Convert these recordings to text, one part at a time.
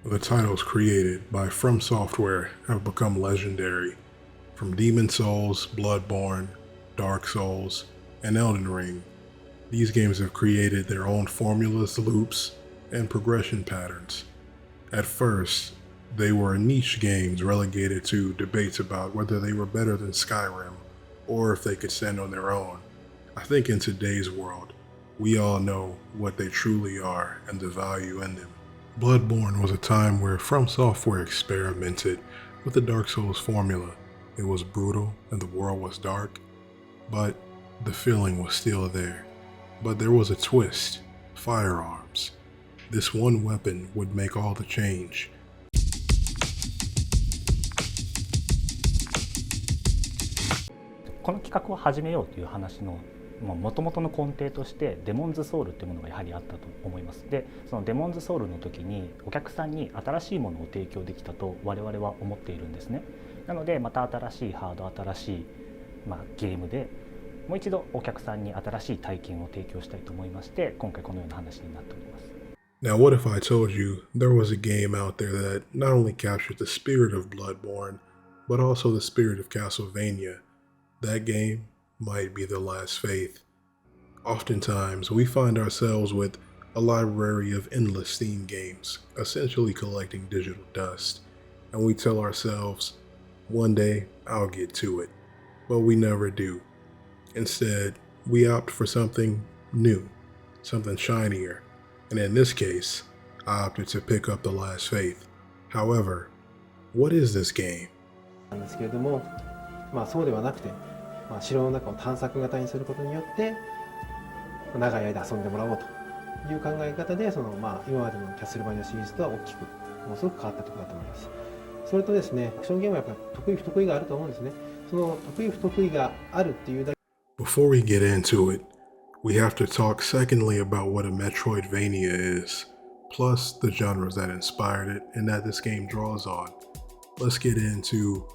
The titles created by From Software have become legendary. From Demon Souls, Blood Borne, Dark Souls, and Elden Ring, these games have created their own formulas, loops, and progression patterns. At first, they were niche games relegated to debates about whether they were better than Skyrim or if they could stand on their own. I think in today's world, we all know what they truly are and the value in them. Bloodborne was a time where From Software experimented with the Dark Souls formula. It was brutal and the world was dark, but the feeling was still there. But there was a twist: firearms. This one weapon would make all the change. この企画を始めようという話のもともとの根底としてデモンズソウルというものがやはりあったと思います。でそのデモンズソウルの時にお客さんに新しいものを提供できたと我々は思っているんですね。なのでまた新しいハード、新しい、ゲームでもう一度お客さんに新しい体験を提供したいと思いまして、今回このような話になっております。Now, what if I told you there was a game out there that not only captured the spirit of Bloodborne, but also the spirit of Castlevania? That game might be The Last Faith. Oftentimes, we find ourselves with a library of endless Steam games, essentially collecting digital dust, and we tell ourselves, one day I'll get to it, but we never do. Instead, we opt for something new, something shinier, and in this case, I opted to pick up The Last Faith. However, what is this game? なんですけれども、そうではなくて、城の中を探索型にすることによって長い間遊んでもらおうという考え方で、今までのキャッスルバニアシリーズとは大きくもうすごく変わったところだと思います。それとですね、アクションゲームはやっぱり得意不得意があると思うんですね。その得意不得意があるっていうだけ。 Before we get into it, we have to talk secondly about what a Metroidvania is, plus the genres that inspired it and that this game draws on. Let's get into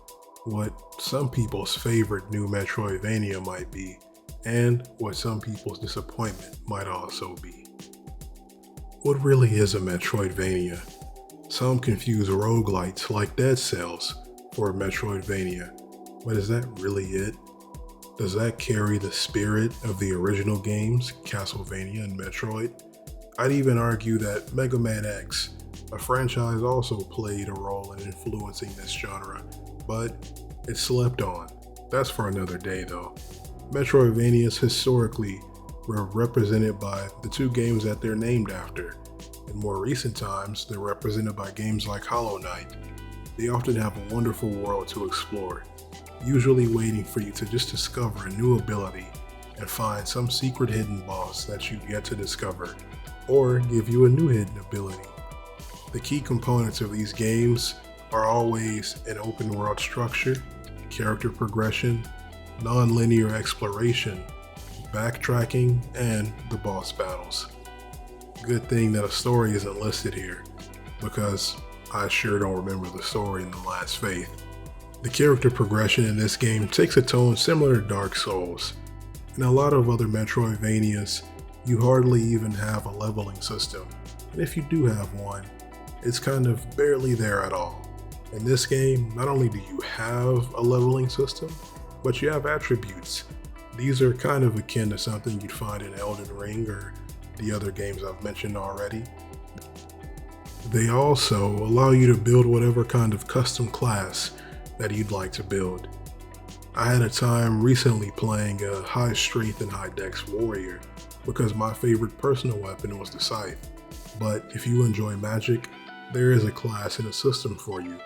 what some people's favorite new Metroidvania might be, and what some people's disappointment might also be. What really is a Metroidvania? Some confuse roguelites like Dead Cells for a Metroidvania, but is that really it? Does that carry the spirit of the original games, Castlevania and Metroid? I'd even argue that Mega Man X, a franchise, also played a role in influencing this genre, but it's slept on. That's for another day though. Metroidvanias historically were represented by the two games that they're named after. In more recent times, they're represented by games like Hollow Knight. They often have a wonderful world to explore, usually waiting for you to just discover a new ability and find some secret hidden boss that you've yet to discover, or give you a new hidden ability. The key components of these games are always an open world structure, character progression, non-linear exploration, backtracking, and the boss battles. Good thing that a story isn't listed here, because I sure don't remember the story in The Last Faith. The character progression in this game takes a tone similar to Dark Souls. In a lot of other Metroidvanias, you hardly even have a leveling system, and if you do have one, it's kind of barely there at all. In this game, not only do you have a leveling system, but you have attributes. These are kind of akin to something you'd find in Elden Ring or the other games I've mentioned already. They also allow you to build whatever kind of custom class that you'd like to build. I had a time recently playing a high strength and high dex warrior because my favorite personal weapon was the scythe. But if you enjoy magic, there is a class and a system for you,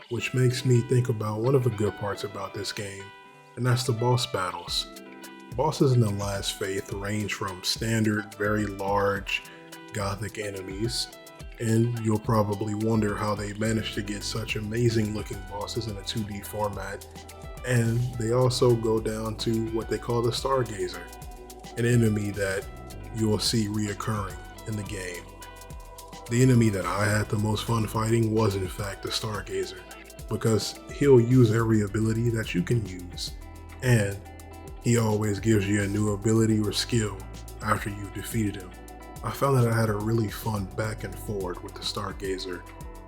which makes me think about one of the good parts about this game, and that's the boss battles. Bosses in The Last Faith range from standard, very large, gothic enemies, and you'll probably wonder how they managed to get such amazing looking bosses in a 2D format, and they also go down to what they call the Stargazer, an enemy that you'll see reoccurring in the game. The enemy that I had the most fun fighting was in fact the Stargazer, because he'll use every ability that you can use, and he always gives you a new ability or skill after you've defeated him. I found that I had a really fun back and forth with the Stargazer,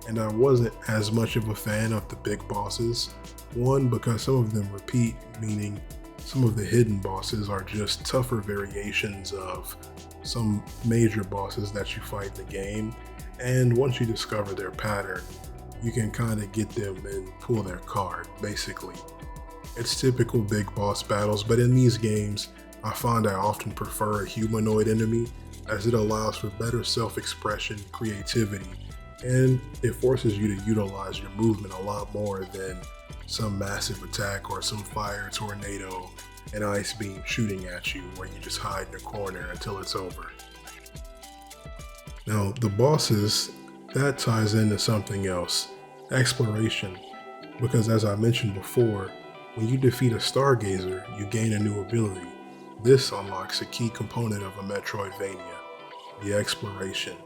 and I wasn't as much of a fan of the big bosses. One, because some of them repeat, meaning some of the hidden bosses are just tougher variations of some major bosses that you fight in the game, and once you discover their pattern, you can kind of get them and pull their card, basically. It's typical big boss battles, but in these games, I find I often prefer a humanoid enemy, as it allows for better self-expression, creativity, and it forces you to utilize your movement a lot more than some massive attack or some fire tornado and ice beam shooting at you where you just hide in a corner until it's over. Now, the bosses, that ties into something else, exploration, because as I mentioned before, when you defeat a Stargazer, you gain a new ability. This unlocks a key component of a Metroidvania, the exploration.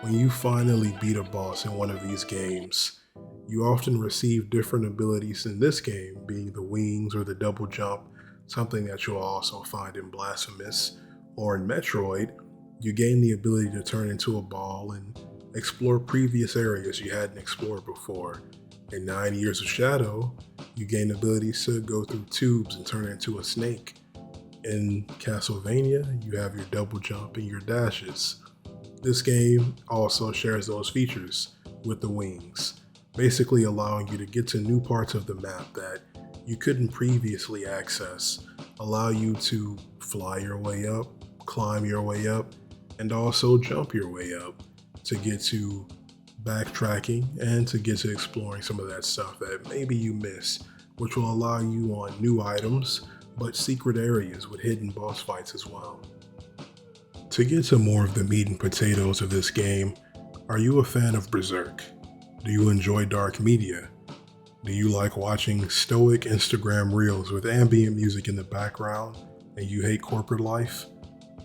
When you finally beat a boss in one of these games, you often receive different abilities in this game, being the wings or the double jump, something that you'll also find in Blasphemous, or in Metroid, you gain the ability to turn into a ball and explore previous areas you hadn't explored before. In 9 Years of Shadow, you gain abilities to go through tubes and turn into a snake. In Castlevania, you have your double jump and your dashes. This game also shares those features with the wings, basically allowing you to get to new parts of the map that you couldn't previously access, allow you to fly your way up, climb your way up, and also jump your way up to get to backtracking and to get to exploring some of that stuff that maybe you missed, which will allow you on new items, but secret areas with hidden boss fights as well. To get to more of the meat and potatoes of this game, are you a fan of Berserk? Do you enjoy dark media? Do you like watching stoic Instagram reels with ambient music in the background and you hate corporate life?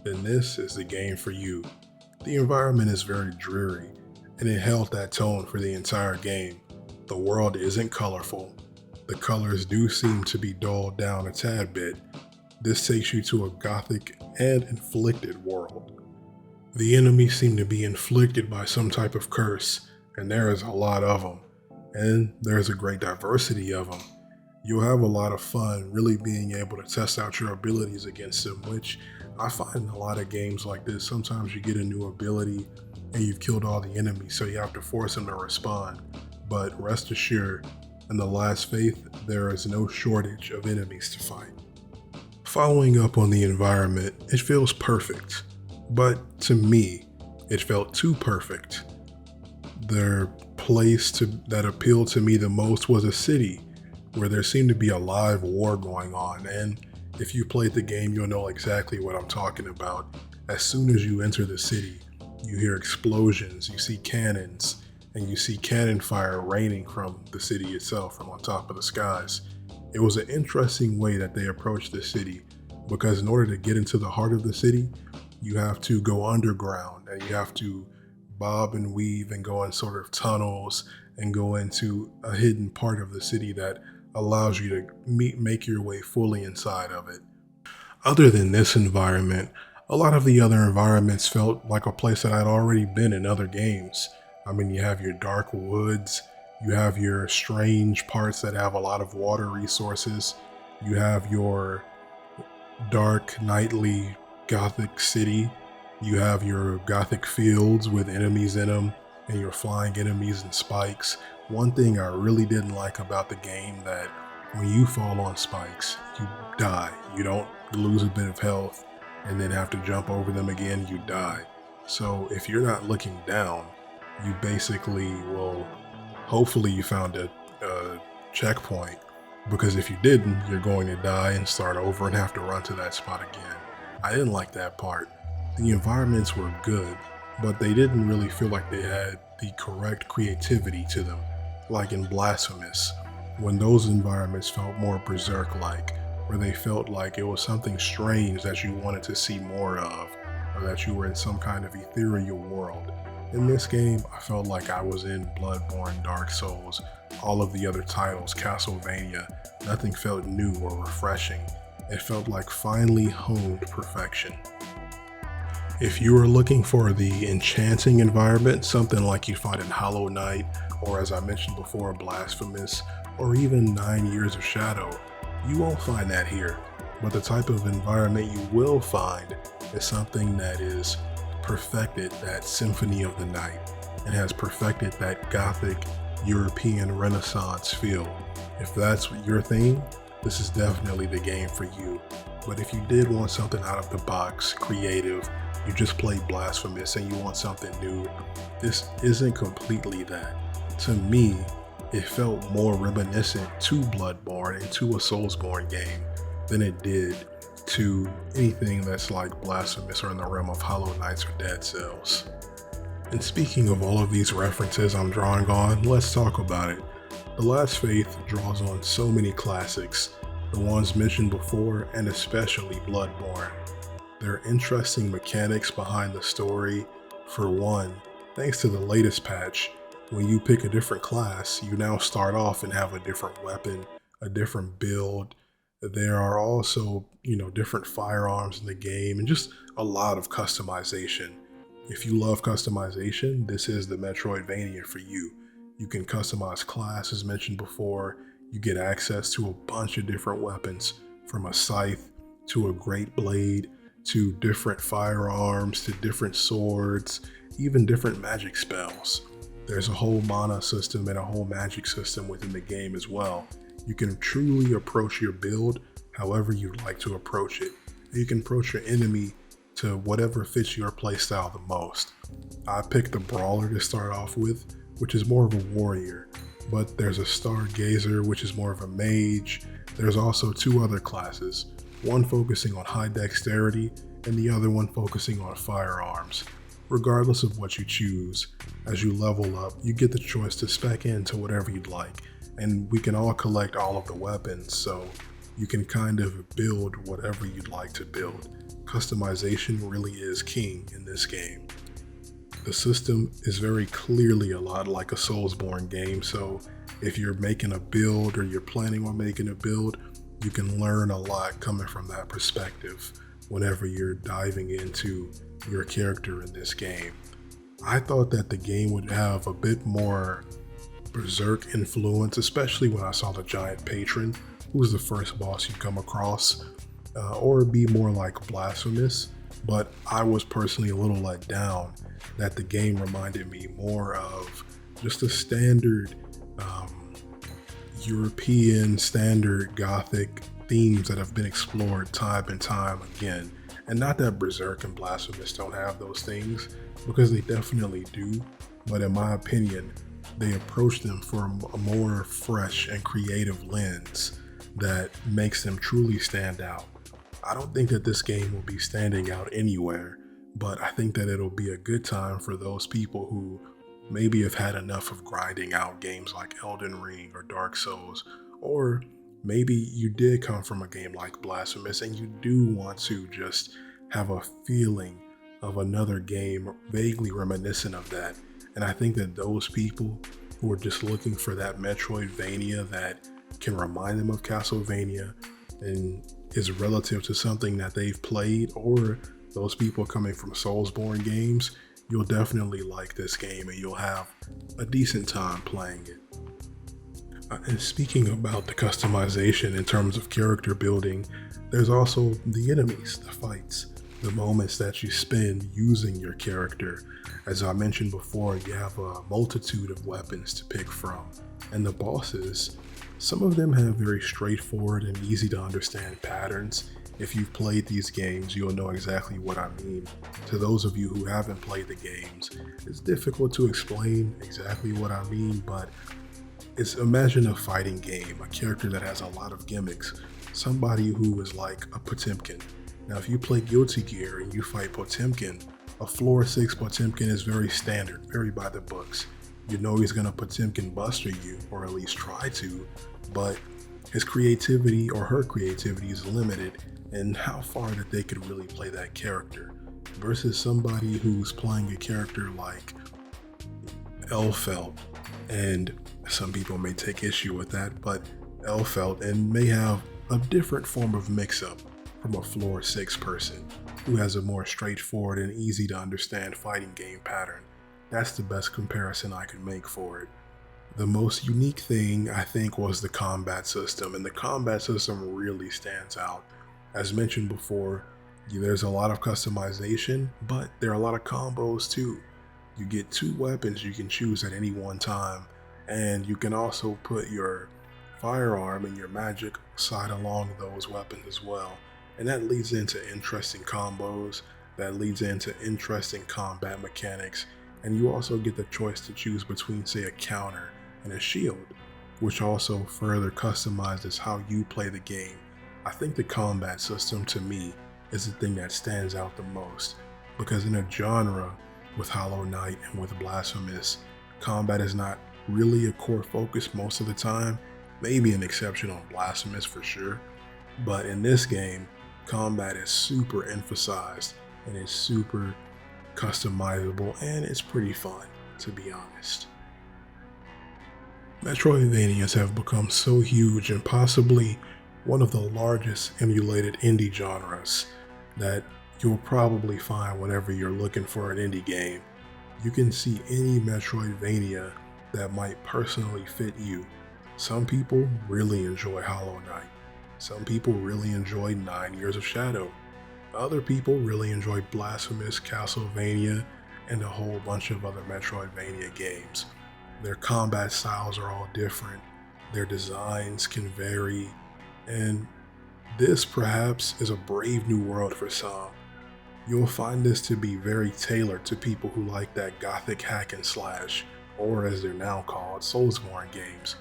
Then this is the game for you. The environment is very dreary, and it held that tone for the entire game. The world isn't colorful. The colors do seem to be dulled down a tad bit. This takes you to a gothic and inflicted world. The enemies seem to be inflicted by some type of curse, and there is a lot of them. And there's a great diversity of them. You'll have a lot of fun really being able to test out your abilities against them, which I find in a lot of games like this. Sometimes you get a new ability and you've killed all the enemies, so you have to force them to respond. But rest assured, in the Last Faith, there is no shortage of enemies to fight. Following up on the environment, it feels perfect, but to me, it felt too perfect. The place that appealed to me the most was a city where there seemed to be a live war going on, and if you played the game, you'll know exactly what I'm talking about. As soon as you enter the city, you hear explosions, you see cannons, and you see cannon fire raining from the city itself, from on top of the skies. It was an interesting way that they approached the city, because in order to get into the heart of the city, you have to go underground, and you have to bob and weave and go in sort of tunnels and go into a hidden part of the city that allows you to make your way fully inside of it. Other than this environment, a lot of the other environments felt like a place that I'd already been in other games. I mean, you have your dark woods, you have your strange parts that have a lot of water resources, you have your dark, nightly, gothic city, you have your gothic fields with enemies in them, and your flying enemies and spikes. One thing I really didn't like about the game that when you fall on spikes, you die. You don't lose a bit of health and then have to jump over them again, you die. So if you're not looking down, you basically will, hopefully you found a checkpoint, because if you didn't, you're going to die and start over and have to run to that spot again. I didn't like that part. The environments were good, but they didn't really feel like they had the correct creativity to them, like in Blasphemous, when those environments felt more Berserk-like, where they felt like it was something strange that you wanted to see more of, or that you were in some kind of ethereal world. In this game, I felt like I was in Blood Borne, Dark Souls, all of the other titles, Castlevania. Nothing felt new or refreshing. It felt like finely honed perfection. If you are looking for the enchanting environment, something like you find in Hollow Knight, or as I mentioned before, Blasphemous, or even 9 Years of Shadow, you won't find that here. But the type of environment you will find is something that is perfected that Symphony of the Night and has perfected that Gothic European Renaissance feel. If that's your thing, this is definitely the game for you. But if you did want something out of the box, creative, you just played Blasphemous and you want something new, this isn't completely that. To me, it felt more reminiscent to Blood Borne and to a Soulsborne game than it did to anything that's like Blasphemous or in the realm of Hollow Knights or Dead Cells. And speaking of all of these references I'm drawing on, let's talk about it. The Last Faith draws on so many classics, the ones mentioned before and especially Blood Borne. There are interesting mechanics behind the story. For one, thanks to the latest patch, when you pick a different class, you now start off and have a different weapon, a different build. There are also, different firearms in the game and just a lot of customization. If you love customization, this is the Metroidvania for you. You can customize class as mentioned before. You get access to a bunch of different weapons, from a scythe to a great blade, to different firearms, to different swords, even different magic spells. There's a whole mana system and a whole magic system within the game as well. You can truly approach your build however you'd like to approach it. And you can approach your enemy to whatever fits your playstyle the most. I picked the Brawler to start off with, which is more of a warrior, but there's a Stargazer, which is more of a mage. There's also two other classes, one focusing on high dexterity and the other one focusing on firearms. Regardless of what you choose, as you level up, you get the choice to spec into whatever you'd like, and we can all collect all of the weapons, so you can kind of build whatever you'd like to build. Customization really is king in this game. The system is very clearly a lot like a Soulsborne game, so if you're making a build or you're planning on making a build, you can learn a lot coming from that perspective whenever you're diving into your character in this game. I thought that the game would have a bit more Berserk influence, especially when I saw the giant patron, who was the first boss you come across, or be more like Blasphemous, but I was personally a little let down that the game reminded me more of just a standard European standard Gothic themes that have been explored time and time again. And not that Berserk and Blasphemous don't have those things, because they definitely do, but in my opinion, they approach them from a more fresh and creative lens that makes them truly stand out. I don't think that this game will be standing out anywhere, but I think that it'll be a good time for those people who maybe have had enough of grinding out games like Elden Ring or Dark Souls, or maybe you did come from a game like Blasphemous and you do want to just have a feeling of another game vaguely reminiscent of that. And I think that those people who are just looking for that Metroidvania that can remind them of Castlevania and is relative to something that they've played, or those people coming from Soulsborne games, you'll definitely like this game and you'll have a decent time playing it. And speaking about the customization in terms of character building, there's also the enemies, the fights, the moments that you spend using your character. As I mentioned before, you have a multitude of weapons to pick from, and the bosses, some of them have very straightforward and easy to understand patterns. If you've played these games, you'll know exactly what I mean. To those of you who haven't played the games, it's difficult to explain exactly what I mean, but imagine a fighting game, a character that has a lot of gimmicks, somebody who is like a Potemkin. Now, if you play Guilty Gear and you fight Potemkin, a floor 6 Potemkin is very standard, very by the books. You know he's gonna Potemkin buster you, or at least try to, but his creativity or her creativity is limited in how far that they could really play that character, versus somebody who's playing a character like Elfelt, and some people may take issue with that, but Elfelt and may have a different form of mix-up from a floor 6 person. who has a more straightforward and easy to understand fighting game pattern. That's the best comparison I could make for it. The most unique thing, I think, was the combat system, and the combat system really stands out. As mentioned before, there's a lot of customization, but there are a lot of combos too. You get 2 weapons you can choose at any one time, and you can also put your firearm and your magic side along those weapons as well. And that leads into interesting combos, that leads into interesting combat mechanics, and you also get the choice to choose between, say, a counter and a shield, which also further customizes how you play the game. I think the combat system, to me, is the thing that stands out the most, because in a genre with Hollow Knight and with Blasphemous, combat is not really a core focus most of the time, maybe an exception on Blasphemous for sure, but in this game, combat is super emphasized and it's super customizable, and it's pretty fun, to be honest. Metroidvanias have become so huge and possibly one of the largest emulated indie genres that you'll probably find whenever you're looking for an indie game. You can see any Metroidvania that might personally fit you. Some people really enjoy Hollow Knight. Some people really enjoy 9 Years of Shadow. Other people really enjoy Blasphemous, Castlevania, and a whole bunch of other Metroidvania games. Their combat styles are all different, their designs can vary, and this perhaps is a brave new world for some. You'll find this to be very tailored to people who like that gothic hack and slash, or as they're now called, Soulsborne games.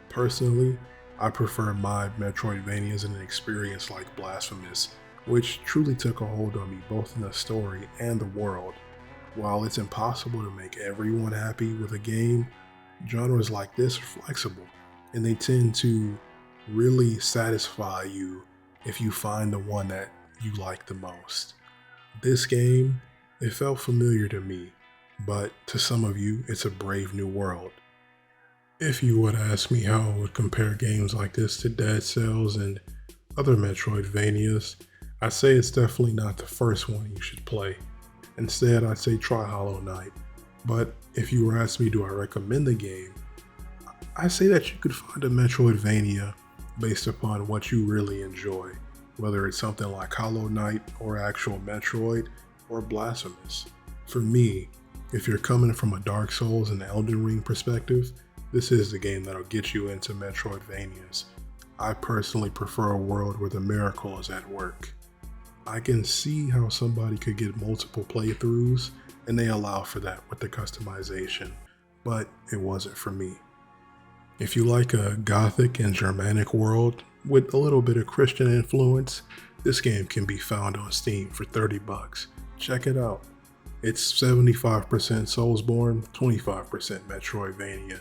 Personally, I prefer my Metroidvanias in an experience like Blasphemous, which truly took a hold on me both in the story and the world. While it's impossible to make everyone happy with a game, genres like this are flexible, and they tend to really satisfy you if you find the one that you like the most. This game, it felt familiar to me, but to some of you, it's a brave new world. If you would ask me how I would compare games like this to Dead Cells and other Metroidvanias, I'd say it's definitely not the first one you should play. Instead, I'd say try Hollow Knight. But if you were asking me, do I recommend the game? I say that you could find a Metroidvania based upon what you really enjoy, whether it's something like Hollow Knight or actual Metroid or Blasphemous. For me, if you're coming from a Dark Souls and Elden Ring perspective, this is the game that'll get you into Metroidvanias. I personally prefer a world where the miracle is at work. I can see how somebody could get multiple playthroughs, and they allow for that with the customization, but it wasn't for me. If you like a gothic and Germanic world with a little bit of Christian influence, this game can be found on Steam for $30. Check it out. It's 75% Soulsborne, 25% Metroidvania.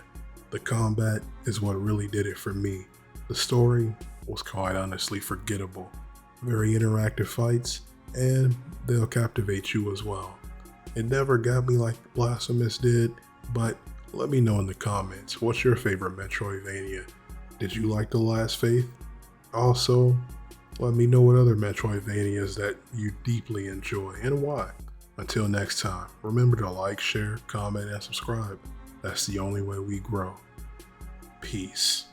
The combat is what really did it for me. The story was quite honestly forgettable. Very interactive fights, and they'll captivate you as well. It never got me like Blasphemous did, but let me know in the comments, what's your favorite Metroidvania? Did you like The Last Faith? Also, let me know what other Metroidvanias that you deeply enjoy and why. Until next time, remember to like, share, comment, and subscribe. That's the only way we grow. Peace.